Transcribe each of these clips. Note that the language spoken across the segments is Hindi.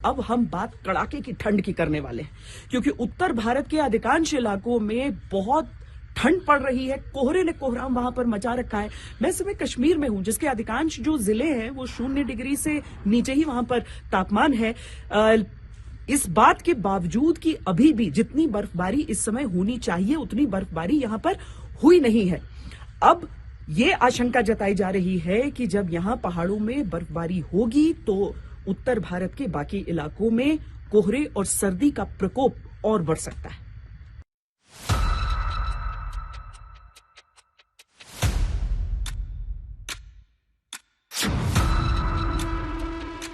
अब हम बात कड़ाके की ठंड की करने वाले हैं, क्योंकि उत्तर भारत के अधिकांश इलाकों में बहुत ठंड पड़ रही है। कोहरे ने कोहराम वहां पर मचा रखा है। मैं इस समय कश्मीर में हूं, जिसके अधिकांश जो जिले हैं वो 0 डिग्री से नीचे ही वहां पर तापमान है। इस बात के बावजूद कि अभी भी जितनी बर्फबारी इस समय होनी चाहिए उतनी बर्फबारी यहां पर हुई नहीं है। अब ये आशंका जताई जा रही है कि जब यहां पहाड़ों में बर्फबारी होगी तो उत्तर भारत के बाकी इलाकों में कोहरे और सर्दी का प्रकोप और बढ़ सकता है।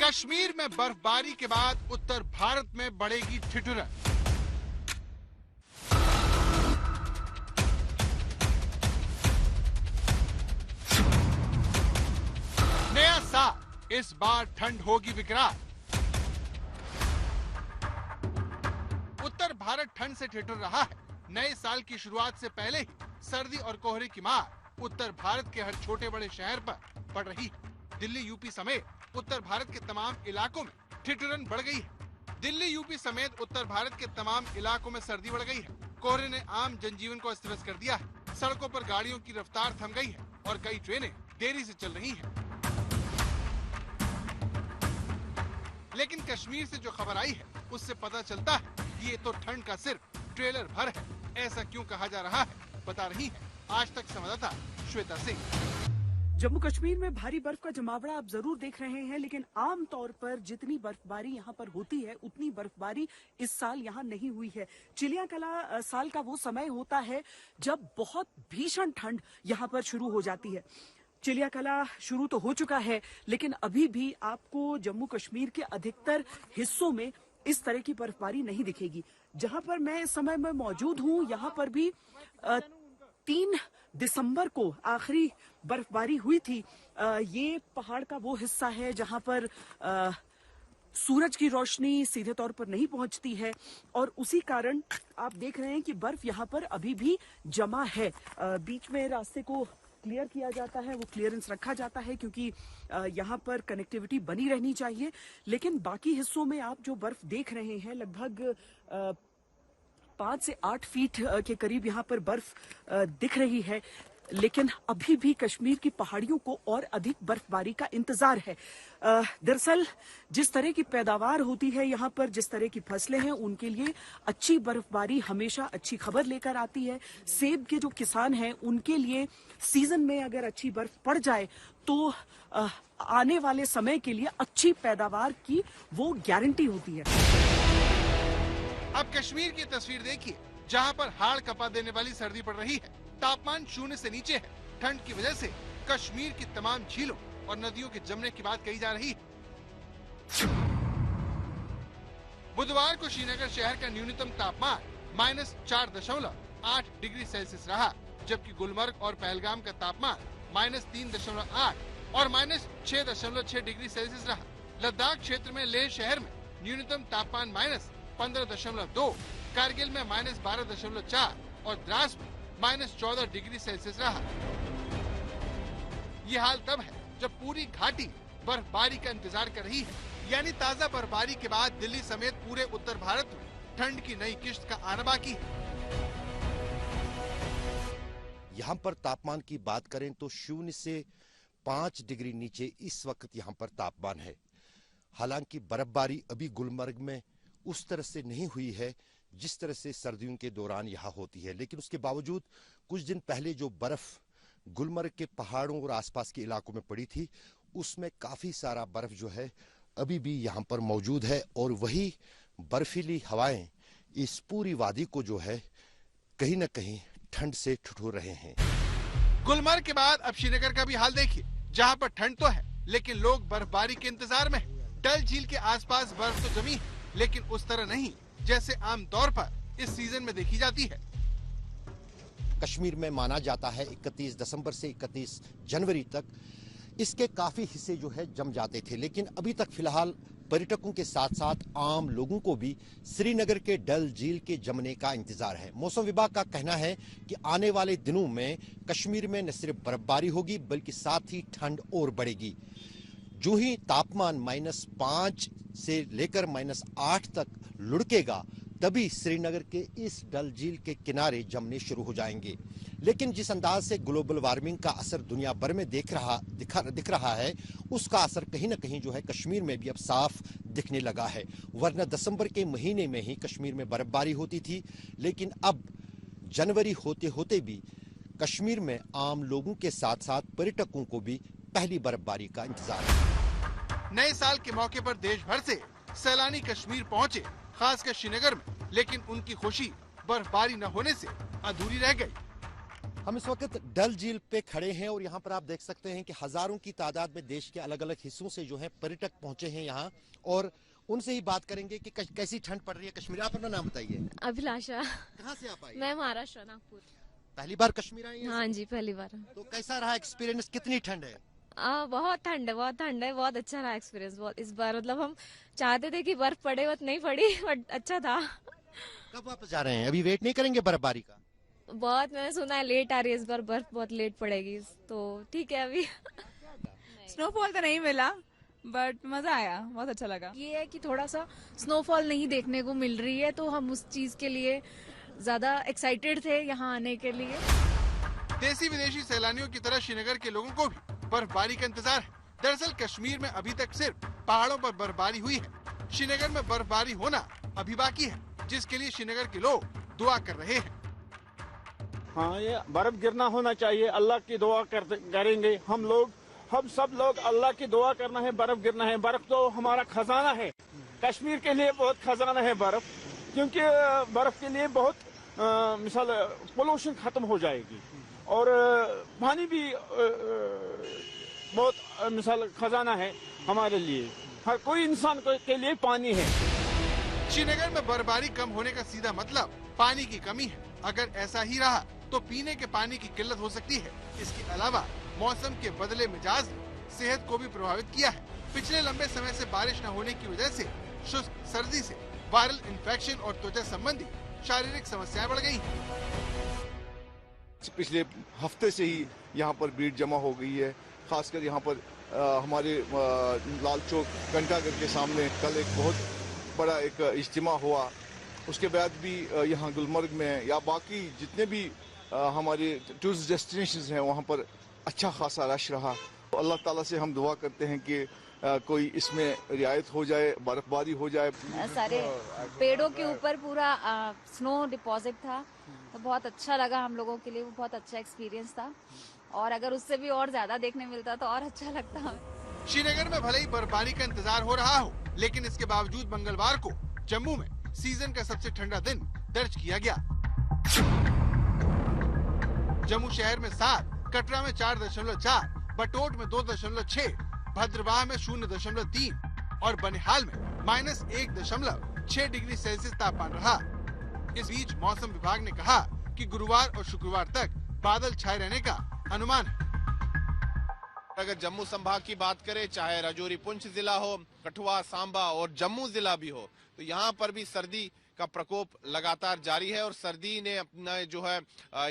कश्मीर में बर्फबारी के बाद उत्तर भारत में बढ़ेगी ठिठुरन। नया साल, इस बार ठंड होगी विकराल। उत्तर भारत ठंड से ठिठुर रहा है। नए साल की शुरुआत से पहले ही सर्दी और कोहरे की मार उत्तर भारत के हर छोटे बड़े शहर पर पड़ रही है। दिल्ली यूपी समेत उत्तर भारत के तमाम इलाकों में ठिठुरन बढ़ गई है। दिल्ली यूपी समेत उत्तर भारत के तमाम इलाकों में सर्दी बढ़ गई है। कोहरे ने आम जनजीवन को अस्त व्यस्त कर दिया है। सड़कों पर गाड़ियों की रफ्तार थम गई है और कई ट्रेनें देरी से चल रही हैं। लेकिन कश्मीर से जो खबर आई है उससे पता चलता है कि ये तो ठंड का सिर्फ ट्रेलर भर है। ऐसा क्यों कहा जा रहा है, बता रही है आज तक संवाददाता श्वेता सिंह। जम्मू कश्मीर में भारी बर्फ का जमावड़ा आप जरूर देख रहे हैं, लेकिन आमतौर पर जितनी बर्फबारी यहाँ पर होती है उतनी बर्फबारी इस साल यहाँ नहीं हुई है। चिड़ियाकला साल का वो समय होता है जब बहुत भीषण ठंड यहाँ पर शुरू हो जाती है। चिड़ियाकला शुरू तो हो चुका है, लेकिन अभी भी आपको जम्मू कश्मीर के अधिकतर हिस्सों में इस तरह की बर्फबारी नहीं दिखेगी। जहां पर मैं इस समय में मौजूद हूं, यहाँ पर भी 3 दिसंबर को आखिरी बर्फबारी हुई थी। ये पहाड़ का वो हिस्सा है जहां पर सूरज की रोशनी सीधे तौर पर नहीं पहुंचती है और उसी कारण आप देख रहे हैं कि बर्फ यहाँ पर अभी भी जमा है। बीच में रास्ते को क्लियर किया जाता है, वो क्लियरेंस रखा जाता है क्योंकि यहाँ पर कनेक्टिविटी बनी रहनी चाहिए। लेकिन बाकी हिस्सों में आप जो बर्फ देख रहे हैं लगभग 5 से 8 फीट के करीब यहाँ पर बर्फ दिख रही है। लेकिन अभी भी कश्मीर की पहाड़ियों को और अधिक बर्फबारी का इंतजार है। दरअसल जिस तरह की पैदावार होती है यहाँ पर, जिस तरह की फसलें हैं, उनके लिए अच्छी बर्फबारी हमेशा अच्छी खबर लेकर आती है। सेब के जो किसान हैं उनके लिए सीजन में अगर अच्छी बर्फ पड़ जाए तो आने वाले समय के लिए अच्छी पैदावार की वो गारंटी होती है। अब कश्मीर की तस्वीर देखिए, जहां पर हाड़ कपा देने वाली सर्दी पड़ रही है। तापमान 0 से नीचे है। ठंड की वजह से कश्मीर की तमाम झीलों और नदियों के जमने की बात कही जा रही है। बुधवार को श्रीनगर शहर का न्यूनतम तापमान -4.8 डिग्री सेल्सियस रहा, जबकि गुलमर्ग और पहलगाम का तापमान -3.8 और -6.6 डिग्री सेल्सियस रहा। लद्दाख क्षेत्र में लेह शहर में न्यूनतम तापमान -15.2, कारगिल में -12.4 और द्रास में -14 डिग्री सेल्सियस रहा। ये हाल तब है जब पूरी घाटी बर्फबारी का इंतजार कर रही है। यानी ताजा बर्फबारी के बाद दिल्ली समेत पूरे उत्तर भारत में ठंड की नई किश्त का आना बाकी है। यहाँ पर तापमान की बात करें तो 0 से 5 डिग्री नीचे इस वक्त यहाँ पर तापमान है। हालांकि बर्फबारी अभी गुलमर्ग में उस तरह से नहीं हुई है जिस तरह से सर्दियों के दौरान यहाँ होती है, लेकिन उसके बावजूद कुछ दिन पहले जो बर्फ गुलमर्ग के पहाड़ों और आसपास के इलाकों में पड़ी थी उसमें काफी सारा बर्फ जो है अभी भी यहाँ पर मौजूद है और वही बर्फीली हवाएं इस पूरी वादी को जो है कहीं न कहीं ठंड से ठिठुर रहे हैं। गुलमर्ग के बाद अब श्रीनगर का भी हाल देखिए, जहाँ पर ठंड तो है लेकिन लोग बर्फबारी के इंतजार में हैं। डल झील के आसपास बर्फ तो जमी है, लेकिन उस तरह नहीं जैसे आमतौर पर इस सीजन में देखी जाती है। कश्मीर में माना जाता है 31 दिसंबर से 31 जनवरी तक इसके काफी हिस्से जो है जम जाते थे, लेकिन अभी तक फिलहाल पर्यटकों के साथ साथ आम लोगों को भी श्रीनगर के डल झील के जमने का इंतजार है। मौसम विभाग का कहना है कि आने वाले दिनों में कश्मीर में न सिर्फ बर्फबारी होगी बल्कि साथ ही ठंड और बढ़ेगी। जो ही तापमान -5 से लेकर -8 तक लुढ़केगा, तभी श्रीनगर के इस डल झील के किनारे जमने शुरू हो जाएंगे। लेकिन जिस अंदाज से ग्लोबल वार्मिंग का असर दुनिया भर में दिख रहा है, उसका असर कहीं ना कहीं जो है कश्मीर में भी अब साफ दिखने लगा है। वरना दिसंबर के महीने में ही कश्मीर में बर्फबारी होती थी, लेकिन अब जनवरी होते होते भी कश्मीर में आम लोगों के साथ साथ पर्यटकों को भी पहली बर्फबारी का इंतजार है। नए साल के मौके पर देश भर से सैलानी कश्मीर पहुंचे, खासकर श्रीनगर में, लेकिन उनकी खुशी बर्फबारी न होने से अधूरी रह गई। हम इस वक्त डल झील पे खड़े हैं और यहाँ पर आप देख सकते हैं कि हजारों की तादाद में देश के अलग अलग हिस्सों से जो है पर्यटक पहुंचे हैं यहाँ, और उनसे ही बात करेंगे कि कैसी ठंड पड़ रही है कश्मीर। आप अपना नाम बताइए। अभिलाषा। कहाँ से आप आई? मैं महाराष्ट्र, नागपुर। पहली बार कश्मीर आई हैं? हाँ जी, पहली बार। तो कैसा रहा एक्सपीरियंस? कितनी ठंड है? बहुत ठंड है, बहुत ठंड है। बहुत अच्छा रहा एक्सपीरियंस। बहुत इस बार मतलब हम चाहते थे कि बर्फ पड़े, बट नहीं पड़ी, बट अच्छा था। कब वापस जा रहे हैं? अभी वेट नहीं करेंगे बर्फबारी का? बहुत, मैंने सुना है लेट आ रही है इस बार बर्फ, बहुत लेट पड़ेगी, तो ठीक है। अभी स्नोफॉल तो नहीं मिला, बट मजा आया, बहुत अच्छा लगा। ये है कि थोड़ा सा स्नोफॉल नहीं देखने को मिल रही है, तो हम उस चीज के लिए ज्यादा एक्साइटेड थे यहाँ आने के लिए। देसी विदेशी सैलानियों की तरह श्रीनगर के लोगों को भी बर्फबारी का इंतजार है। दरअसल कश्मीर में अभी तक सिर्फ पहाड़ों पर बर्फबारी हुई है। श्रीनगर में बर्फबारी होना अभी बाकी है, जिसके लिए श्रीनगर के लोग दुआ कर रहे हैं। हाँ, ये बर्फ गिरना होना चाहिए। अल्लाह की दुआ करेंगे हम सब लोग अल्लाह की दुआ करना है, बर्फ गिरना है। बर्फ तो हमारा खजाना है, कश्मीर के लिए बहुत खजाना है बर्फ, क्योंकि बर्फ के लिए बहुत मिसाल पोल्यूशन खत्म हो जाएगी, और पानी भी बहुत मिसाल खजाना है हमारे लिए। हर कोई इंसान के लिए पानी है। श्रीनगर में बर्फबारी कम होने का सीधा मतलब पानी की कमी है। अगर ऐसा ही रहा तो पीने के पानी की किल्लत हो सकती है। इसके अलावा मौसम के बदले मिजाज ने सेहत को भी प्रभावित किया है। पिछले लंबे समय से बारिश न होने की वजह से शुष्क सर्दी से वायरल इन्फेक्शन और त्वचा संबंधी शारीरिक समस्याएं बढ़ गई हैं। पिछले हफ्ते से ही यहाँ पर भीड़ जमा हो गई है। खासकर यहाँ पर हमारे लाल चौक घंटाघर के सामने कल एक बहुत बड़ा एक इज्तिमा हुआ। उसके बाद भी यहाँ गुलमर्ग में या बाकी जितने भी हमारे टूरिस्ट डेस्टिनेशंस हैं वहाँ पर अच्छा खासा रश रहा। तो अल्लाह ताला से हम दुआ करते हैं कि कोई इसमें रियायत हो जाए, बर्फबारी हो जाए। सारे पेड़ों के ऊपर पूरा स्नो डिपॉजिट था, तो बहुत अच्छा लगा हम लोगों के लिए। वो बहुत अच्छा एक्सपीरियंस था, और अगर उससे भी और ज्यादा देखने मिलता तो और अच्छा लगता। श्रीनगर में भले ही बर्फबारी का इंतजार हो रहा हो, लेकिन इसके बावजूद मंगलवार को जम्मू में सीजन का सबसे ठंडा दिन दर्ज किया गया। जम्मू शहर में 7, कटरा में 4.4, बटोट में 2.6, भद्रवाह में 0.3 और बनिहाल में -1.6 डिग्री सेल्सियस तापमान रहा। इस बीच मौसम विभाग ने कहा कि गुरुवार और शुक्रवार तक बादल छाए रहने का अनुमान है। अगर जम्मू संभाग की बात करें, चाहे राजौरी पुंछ जिला हो, कठुआ, सांबा और जम्मू जिला भी हो, तो यहाँ पर भी सर्दी का प्रकोप लगातार जारी है और सर्दी ने अपना जो है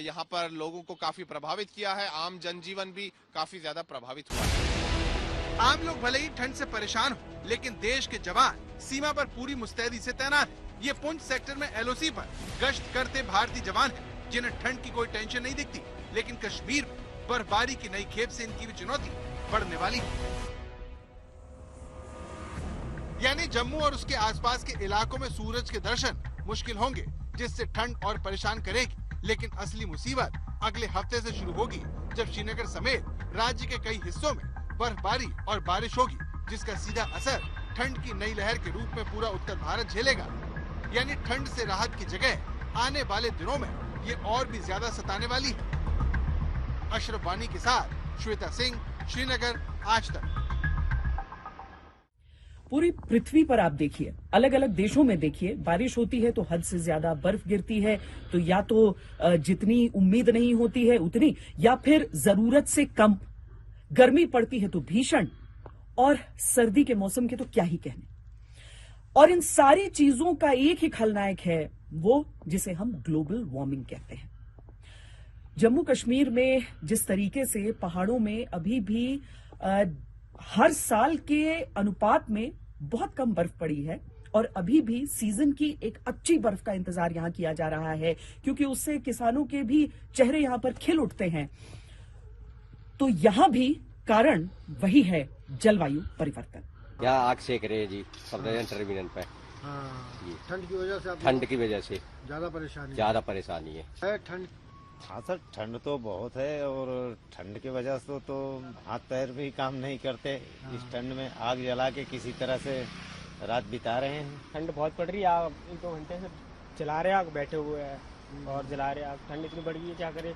यहाँ पर लोगों को काफी प्रभावित किया है। आम जनजीवन भी काफी ज्यादा प्रभावित हुआ है। आम लोग भले ही ठंड से परेशान हो, लेकिन देश के जवान सीमा पर पूरी मुस्तैदी से तैनात हैं। ये पुंछ सेक्टर में LOC पर गश्त करते भारतीय जवान हैं, जिन्हें ठंड की कोई टेंशन नहीं दिखती। लेकिन कश्मीर में बर्फबारी की नई खेप से इनकी भी चुनौती बढ़ने वाली है। यानी जम्मू और उसके आसपास के इलाकों में सूरज के दर्शन मुश्किल होंगे, जिससे ठंड और परेशान करेगी। लेकिन असली मुसीबत अगले हफ्ते से शुरू होगी, जब श्रीनगर समेत राज्य के कई हिस्सों में बर्फबारी और बारिश होगी, जिसका सीधा असर ठंड की नई लहर के रूप में पूरा उत्तर भारत झेलेगा। यानी ठंड से राहत की जगह आने वाले दिनों में ये और भी ज्यादा सताने वाली है। अशरफ वानी के साथ श्वेता सिंह, श्रीनगर, आज तक। पूरी पृथ्वी पर आप देखिए, अलग अलग देशों में देखिए, बारिश होती है तो हद से ज्यादा बर्फ गिरती है, तो या तो जितनी उम्मीद नहीं होती है उतनी, या फिर जरूरत से कम। गर्मी पड़ती है तो भीषण, और सर्दी के मौसम के तो क्या ही कहने। और इन सारी चीजों का एक ही खलनायक है, वो जिसे हम ग्लोबल वार्मिंग कहते हैं। जम्मू कश्मीर में जिस तरीके से पहाड़ों में अभी भी हर साल के अनुपात में बहुत कम बर्फ पड़ी है और अभी भी सीजन की एक अच्छी बर्फ का इंतजार यहां किया जा रहा है, क्योंकि उससे किसानों के भी चेहरे यहां पर खिल उठते हैं। तो यहां भी कारण वही है, जलवायु परिवर्तन। यहाँ आग सेक रहे हैं जी सफदरजंग टर्मिनल पे। ठंड की वजह से ठंड की वजह से ज्यादा परेशानी है। ठंड हाँ सर, ठंड तो बहुत है और ठंड की वजह से तो हाथ पैर भी काम नहीं करते। इस ठंड में आग जला के किसी तरह से रात बिता रहे हैं। ठंड बहुत पड़ रही है, आग 1-2 घंटे से जला रहे आग, बैठे हुए हैं और जला रहे आग। ठंड इतनी बढ़ गई है, क्या करे।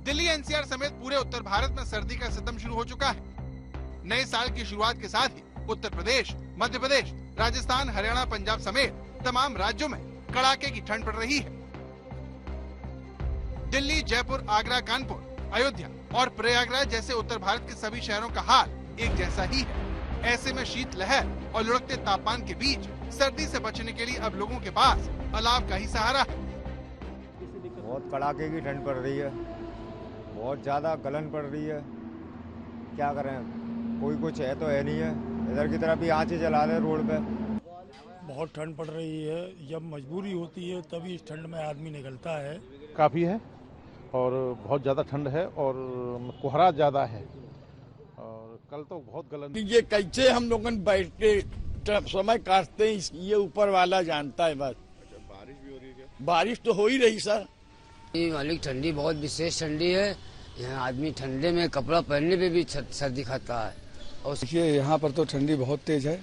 दिल्ली एनसीआर समेत पूरे उत्तर भारत में सर्दी का सितम शुरू हो चुका है। नए साल की शुरुआत के साथ ही उत्तर प्रदेश, मध्य प्रदेश, राजस्थान, हरियाणा, पंजाब समेत तमाम राज्यों में कड़ाके की ठंड पड़ रही है। दिल्ली, जयपुर, आगरा, कानपुर, अयोध्या और प्रयागराज जैसे उत्तर भारत के सभी शहरों का हाल एक जैसा ही है। ऐसे में शीत लहर और लुढ़कते तापमान के बीच सर्दी से बचने के लिए अब लोगों के पास अलाव का ही सहारा है। बहुत कड़ाके की ठंड पड़ रही है, बहुत ज्यादा गलन पड़ रही है। क्या करें, कोई कुछ है तो है नहीं है। इधर की तरफ भी आंचें जला रहे रोड पे। बहुत ठंड पड़ रही है, जब मजबूरी होती है तभी इस ठंड में आदमी निकलता है। काफ़ी है और बहुत ज़्यादा ठंड है और कोहरा ज़्यादा है और कल तो बहुत गलन। ये कैसे हम लोग बैठ के समय काटते हैं ये ऊपर वाला जानता है। बस बारिश भी हो रही है क्या? बारिश तो हो ही रही सर। मालिक ठंडी बहुत विशेष ठंडी है। यहाँ आदमी ठंडे में कपड़ा पहनने पे भी सर्दी खाता है। और देखिए यहाँ पर तो ठंडी बहुत तेज है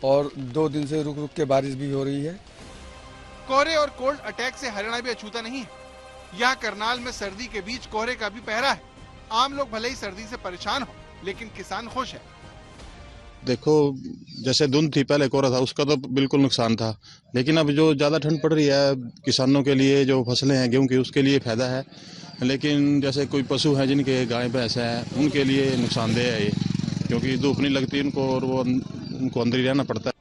और 2 दिन से रुक रुक के बारिश भी हो रही है। कोहरे और कोल्ड अटैक से हरियाणा भी अछूता नहीं है। यहाँ करनाल में सर्दी के बीच कोहरे का भी पहरा है। आम लोग भले ही सर्दी से परेशान हो, लेकिन किसान खुश है। देखो, जैसे धुंध थी पहले कोहरा था, उसका तो बिल्कुल नुकसान था, लेकिन अब जो ज्यादा ठंड पड़ रही है किसानों के लिए, जो फसलें हैं गेहूं की, उसके लिए फायदा है। लेकिन जैसे कोई पशु हैं जिनके गाय भैंस हैं, उनके लिए नुकसानदेह है ये, क्योंकि धूप नहीं लगती उनको और वो उनको अंदर ही रहना पड़ता है।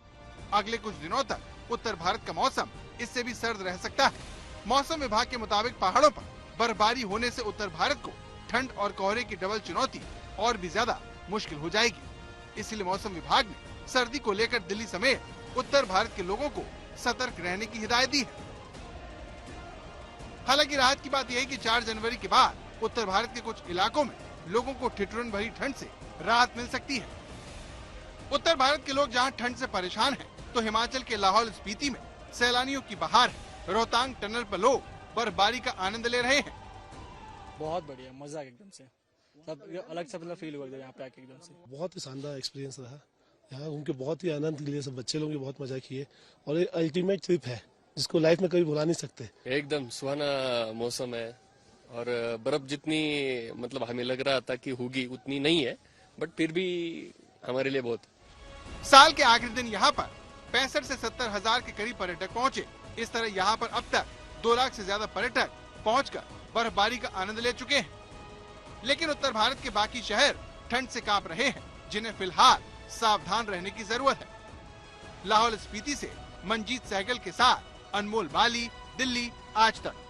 अगले कुछ दिनों तक उत्तर भारत का मौसम इससे भी सर्द रह सकता है। मौसम विभाग के मुताबिक पहाड़ों पर बर्फबारी होने से उत्तर भारत को ठंड और कोहरे की डबल चुनौती और भी ज्यादा मुश्किल हो जाएगी। इसलिए मौसम विभाग ने सर्दी को लेकर दिल्ली समेत उत्तर भारत के लोगों को सतर्क रहने की हिदायत दी है। हालांकि राहत की बात यह है कि 4 जनवरी के बाद उत्तर भारत के कुछ इलाकों में लोगों को ठिठुरन भरी ठंड से राहत मिल सकती है। उत्तर भारत के लोग जहां ठंड से परेशान हैं, तो हिमाचल के लाहौल स्पीति में सैलानियों की बहार है। रोहतांग टनल पर लोग बर्फबारी का आनंद ले रहे हैं। बहुत बढ़िया, मजा एकदम से, सब अलग सा फील हुआ यहाँ पे आके एकदम से। बहुत ही शानदार एक्सपीरियंस रहा। यहाँ घूम के बहुत ही आनंद लिए, सब बच्चे लोग भी बहुत मजा किए और एक अल्टीमेट ट्रिप है जिसको लाइफ में कभी भुला नहीं सकते। एकदम सुहाना मौसम है और बर्फ जितनी मतलब हमें लग रहा था कि होगी उतनी नहीं है, बट फिर भी हमारे लिए बहुत। साल के आखिरी दिन यहाँ पर 65 से 70 हजार के करीब पर्यटक पहुँचे। इस तरह यहाँ पर अब तक 2 लाख से ज्यादा पर्यटक पहुँचकर बर्फबारी का आनंद ले चुके हैं। लेकिन उत्तर भारत के बाकी शहर ठंड से कांप रहे हैं, जिन्हें फिलहाल सावधान रहने की जरूरत है। लाहौल स्पीति से मंजीत सहगल के साथ अनमोल बाली, दिल्ली आज तक।